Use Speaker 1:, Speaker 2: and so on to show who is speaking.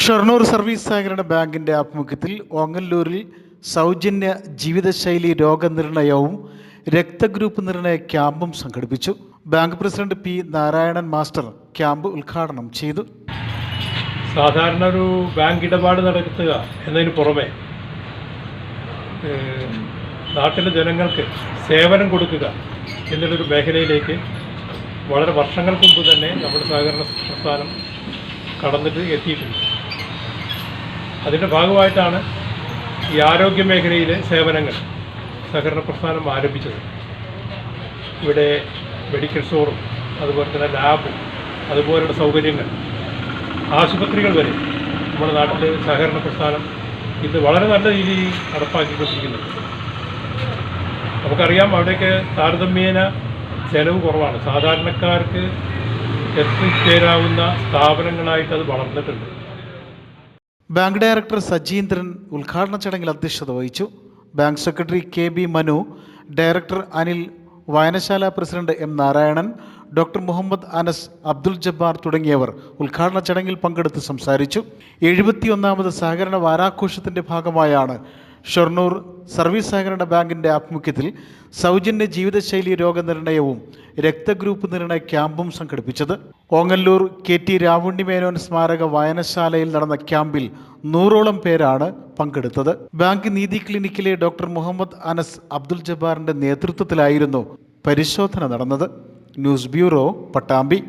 Speaker 1: Shoranur service സഹകരണ ബാങ്കിന്റെ ആഭിമുഖ്യത്തിൽ ഓങ്ങല്ലൂരിൽ സൗജന്യ ജീവിതശൈലി രോഗനിർണയവും രക്തഗ്രൂപ്പ് നിർണയ ക്യാമ്പും സംഘടിപ്പിച്ചു. Bank president P Narayanan master camp ഉദ്ഘാടനം ചെയ്തു.
Speaker 2: സാധാരണ ഒരു ബാങ്ക് ഇടപാട് നടത്തുക എന്നതിന് പുറമെ നാട്ടിലെ ജനങ്ങൾക്ക് സേവനം കൊടുക്കുക എന്നുള്ളൊരു മേഖലയിലേക്ക് വളരെ വർഷങ്ങൾക്ക് മുമ്പ് തന്നെ നമ്മുടെ സഹകരണ പ്രസ്ഥാനം കടന്നിട്ട് എത്തിയിട്ടുണ്ട്. അതിൻ്റെ ഭാഗമായിട്ടാണ് ഈ ആരോഗ്യ മേഖലയിലെ സേവനങ്ങൾ സഹകരണ പ്രസ്ഥാനം ആരംഭിച്ചത്. ഇവിടെ മെഡിക്കൽ സ്റ്റോറും അതുപോലെ തന്നെ ലാബും അതുപോലുള്ള സൗകര്യങ്ങൾ, ആശുപത്രികൾ വരെ നമ്മുടെ നാട്ടിലെ സഹകരണ പ്രസ്ഥാനം ഇത് വളരെ നല്ല രീതിയിൽ നടപ്പാക്കിക്കൊണ്ടിരിക്കുന്നുണ്ട്. നമുക്കറിയാം, അവിടെയൊക്കെ താരതമ്യേന ചെലവ് കുറവാണ്. സാധാരണക്കാർക്ക് എത്തിച്ചേരാവുന്ന സ്ഥാപനങ്ങളായിട്ട് അത് വളർന്നിട്ടുണ്ട്.
Speaker 1: ബാങ്ക് ഡയറക്ടർ സജീന്ദ്രൻ ഉദ്ഘാടന ചടങ്ങിൽ അധ്യക്ഷത വഹിച്ചു. Bank secretary K B Manu, director Anil, വായനശാല president M Narayanan, doctor Muhammad Anas, Abdul Jabbar തുടങ്ങിയവർ ഉദ്ഘാടന ചടങ്ങിൽ പങ്കെടുത്ത് സംസാരിച്ചു. 71ാമത് സഹകരണ വാരാഘോഷത്തിന്റെ ഭാഗമായാണ് ഷൊർണൂർ സർവീസ് സഹകരണ ബാങ്കിന്റെ ആഭിമുഖ്യത്തിൽ സൗജന്യ ജീവിതശൈലി രോഗനിർണയവും രക്തഗ്രൂപ്പ് നിർണയ ക്യാമ്പും സംഘടിപ്പിച്ചത്. ഓങ്ങല്ലൂർ KT രാവുണ്ണിമേനോൻ സ്മാരക വായനശാലയിൽ നടന്ന ക്യാമ്പിൽ 100ഓളം പേരാണ് പങ്കെടുത്തത്. ബാങ്ക് നീതി ക്ലിനിക്കിലെ ഡോക്ടർ മുഹമ്മദ് അനസ്, അബ്ദുൽ ജബ്ബാറിന്റെ നേതൃത്വത്തിലായിരുന്നു പരിശോധന നടന്നത്. News bureau, Pattambi.